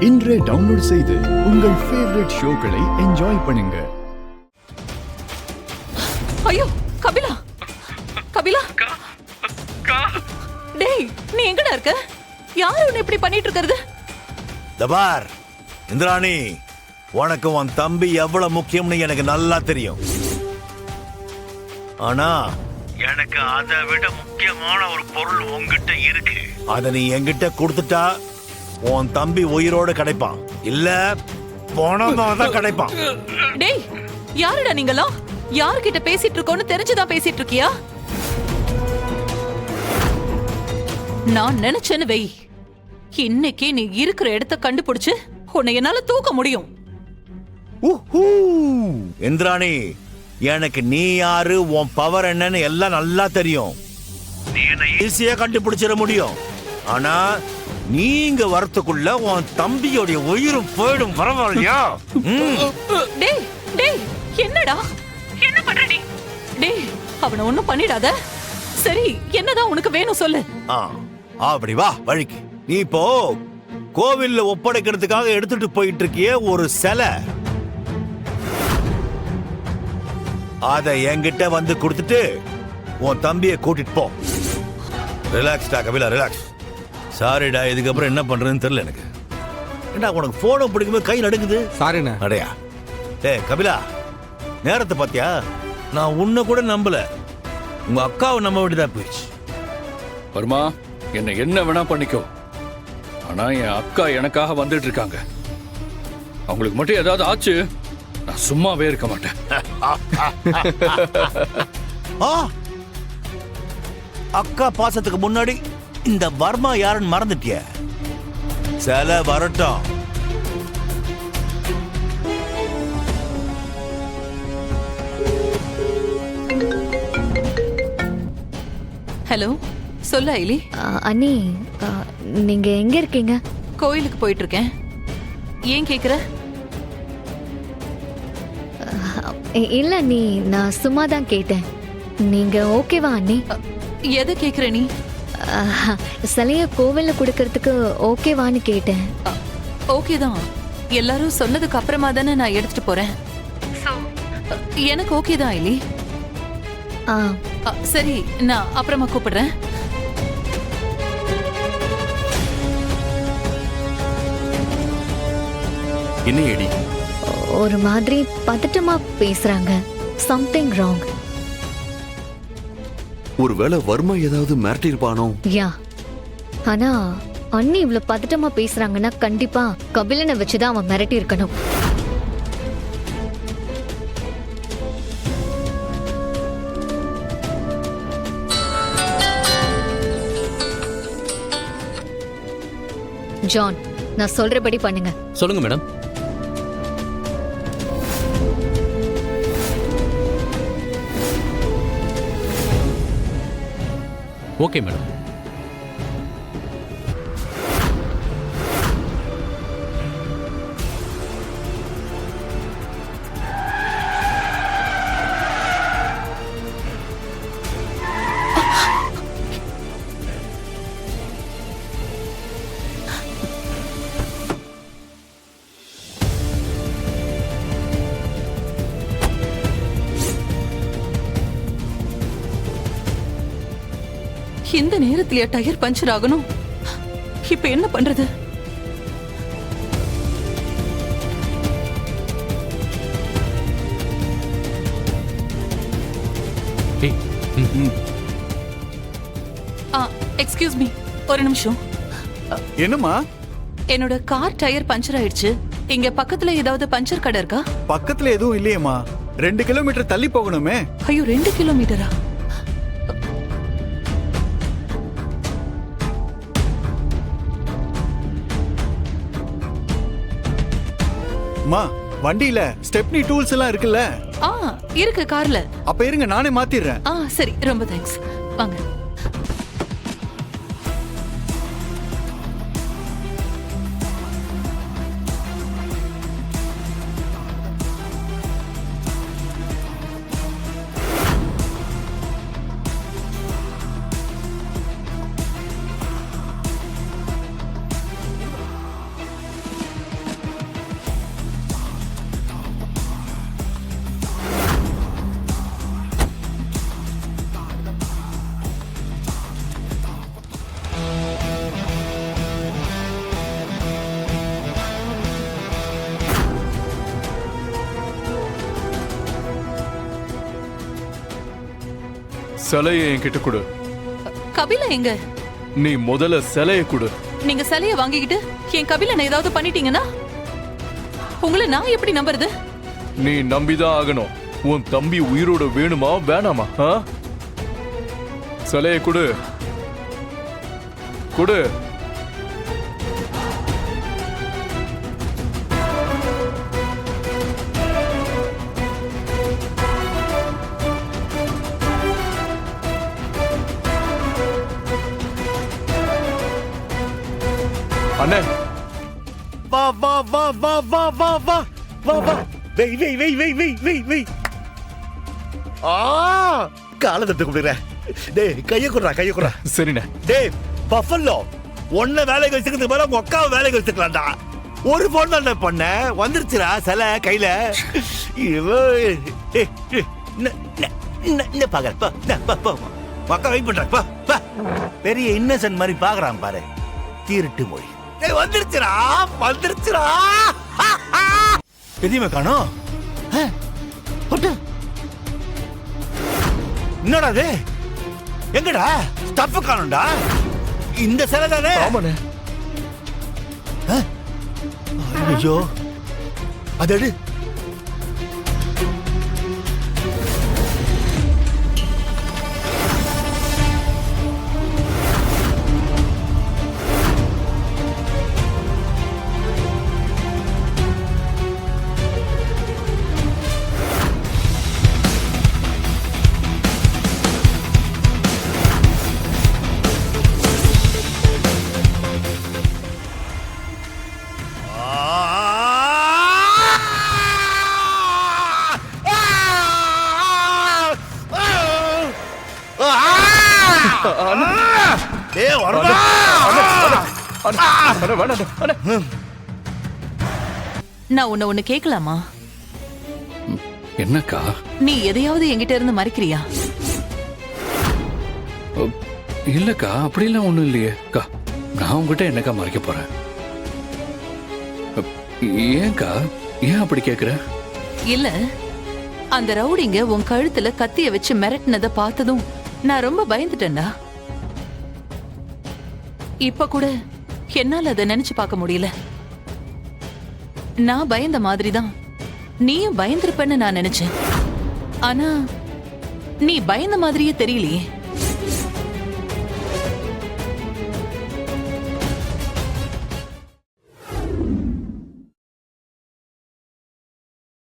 இன்றே டவுன்லோட் செய்து உங்கள் ஃபேவரட் ஷோக்களை என்ஜாய் பண்ணுங்க. ஐயோ கபிலா, கபிலா டேய் நீ எங்கடா இருக்க? யாரு உன்னை இப்படி பண்ணிட்டு இருக்கிறது? தபார் இந்திராணி, உனக்கு உன் தம்பி எவ்வளவு முக்கியம்னு எனக்கு நல்லா தெரியும். ஆனா எனக்கு அதை விட முக்கியமான ஒரு பொருள் உன்கிட்ட இருக்கு. அதை நீ என்கிட்ட கொடுத்துட்டா உன் தம்பி உயிரோடு கிடைப்பான், இல்ல போனதான் கிடைப்பான். டேய் யாருடா நீங்களாம்? யார்கிட்ட பேசிட்டு இருக்கோன்னு தெரிஞ்சுதான் பேசிட்டு இருக்கியா? நான் நினைச்சேன்னு வை, இன்னைக்கு நீ இருக்கிற இடத்த கண்டுபிடிச்சு உன்னை என்னால தூக்க முடியும். இந்திராணி, எனக்கு நீ யாரு, உன் பவர் என்னன்னு எல்லாம் நல்லா தெரியும். நீ என்ன ஈஸியா கண்டுபிடிச்சிட முடியும். ஆனா நீங்க வரத்துக்குள்ள உன் தம்பியோடைய உயிரும் போயிடும். பரவாயில்லையா? டேய் டேய் என்னடா என்ன பண்ற நீ? டேய் அவனை ஒண்ணும் பண்ணிடாத. சரி என்னதான் உனக்கு வேணும் சொல்லு. அப்படி வா வழிக்கு. நீ இப்போ கோவில்ல ஒப்படைக்கிறதுக்காக எடுத்துட்டு போயிட்டு இருக்கியே ஒரு சிலை, அத என்கிட்ட வந்து கொடுத்துட்டு உன் தம்பியை கூட்டிட்டு போ. ரிலாக்ஸ்டா கபிலா, ரிலாக்ஸ். சாரிடா, இதுக்கப்புறம் என்ன பண்றதுன்னு தெரியல எனக்கு. ஏண்டா உனக்கு போனை பிடிக்கும்போது கை நடுங்குது. சாரிண்ணா. அடையா கபிலா, நேரத்தை பாத்தியா? நான் உன்னை கூட நம்பல, உங்க அக்காவை நம்ப வேண்டியதா போயிடுச்சு. வர்மா, என்ன வேணா பண்ணிக்கோ, ஆனா என் அக்கா எனக்காக வந்துட்டு இருக்காங்க. அவங்களுக்கு மட்டும் ஏதாவது ஆச்சு நான் சும்மாவே இருக்க மாட்டேன். அக்கா பாசத்துக்கு முன்னாடி இந்த வர்மா யாருன்னு மறந்துட்டிய? சில வரட்டும். ஹலோ, சொல்ல ஐலி. அண்ணி, நீங்க எங்க இருக்கீங்க? கோயிலுக்கு போயிட்டு இருக்கேன். ஏன் கேக்குற? இல்ல நீ, நான் சும்மா தான் கேட்டேன். நீங்க ஓகேவா அண்ணி? எதை கேக்குற நீ? சிலைய கோவில்ல கொடுக்கறதுக்கு ஓகேவான்னு கேட்டேன். ஓகே தான். எல்லாரும் சொன்னதுக்கு அப்புறமா தானே நான் எடுத்துட்டு போறேன். எனக்கு ஓகே தான் ஐலி. சரி, நான் அப்புறமா கூப்பிடுறேன். என்ன ஏடி? ஒரு மாதிரி பதட்டமா பேசுறாங்க. Something wrong. ஒருவேளை வர்மா ஏதாவது மிரட்டிருப்பானோ? யா, ஆனா அண்ணி இவ்வளவு பதட்டமா பேசுறாங்கன்னா கண்டிப்பா கபிலனை வச்சுதான் அவன் மிரட்டி இருக்கணும். ஜான், நான் சொல்றபடி பண்ணுங்க. சொல்லுங்க மேடம். Okay madam. இந்த நேரத்திலேயே டயர் பஞ்சர் ஆகணும். இப்ப என்ன பண்றது? எக்ஸ்கியூஸ் மீ, ஒரு நிமிஷம். என்னம்மா? என்னோட கார் டயர் பஞ்சர் ஆயிடுச்சு. இங்க பக்கத்துல ஏதாவது பஞ்சர் கடை இருக்கா? பக்கத்துல எதுவும் இல்லையேம்மா. 2 கிலோமீட்டர் தள்ளி போகணுமே. ஐயோ, 2 கிலோமீட்டரா? அம்மா, வண்டியில ஸ்டெப்னி டூல்ஸ் எல்லாம் இருக்குல்ல? இருக்கு கார்ல. அப்ப இருங்க, நானே மாத்திடுறேன். சரி, ரொம்ப தேங்க்ஸ். வாங்க. சிலையை என்கிட்ட கொடு. கபில எங்க? நீ முதல்ல சிலையை கொடு. நீங்க சிலைய வாங்கிக்கிட்டு என் கபிலனை ஏதாவது பண்ணிட்டீங்கன்னா உங்களை நான் எப்படி நம்புறது? நீ நம்பிதான் ஆகணும். உன் தம்பி உயிரோட வேணுமா வேணாமா? சிலையை கொடு. கொடு. அண்ணே, வா வா வா வா வா வா வா வா வா வெய் வெய் வெய் வெய் வெய் வெய் வெய் காலை தட்டு குடுற. டேய் கைய குடுறா, கைய குடுறா. சரிண்ணே. டேய் பஃபல்லோ, ஒன்ன வேலைக்கு வச்சுக்கிறதுக்கு மேல உங்க அக்காவை வேலைக்கு வச்சுக்கலாம்டா. ஒரு போன் தான் பண்ண வந்துருச்சுடா சிலை கையில. என்ன பாக்குற? அக்கா வெயிட் பண்ற. பெரிய இன்னசென்ட் மாதிரி பாக்குறான் பாரு. தீருட்டு மொழி வந்துருச்சுடா, வந்துருச்சுடா. பெரியமா காணோம். என்னடா அது? எங்கடா ஸ்டஃப் காணோம்டா? இந்த சிலை தானே? ஆமாண்ணே. ஐயோ, அதடு. நான் ஒண்ணு கேட்கலாமா? என்னக்கா? நீ எதையாவது என்கிட்ட இருந்து மறைக்கிறியா? இல்லக்கா, அப்படிலாம் ஒண்ணும் இல்லையே. அக்கா, நான் உங்ககிட்ட என்னக்கா மறைக்க போறேன்? ஏன்க்கா, ஏன் அப்படி கேக்குற? இல்ல, அந்த ரவுடிங்க உன் கழுத்துல கத்திய வச்சு மிரட்டினத பார்த்ததும் நான் ரொம்ப பயந்துட்டேன்டா. இப்ப கூட என்னால அதை நினைச்சு பார்க்க முடியல. நான் பயந்த மாதிரிதான் நீயும் பயந்திருப்பேன்னு நான் நினைச்சேன். ஆனா நீ பயந்த மாதிரியே தெரியலையே.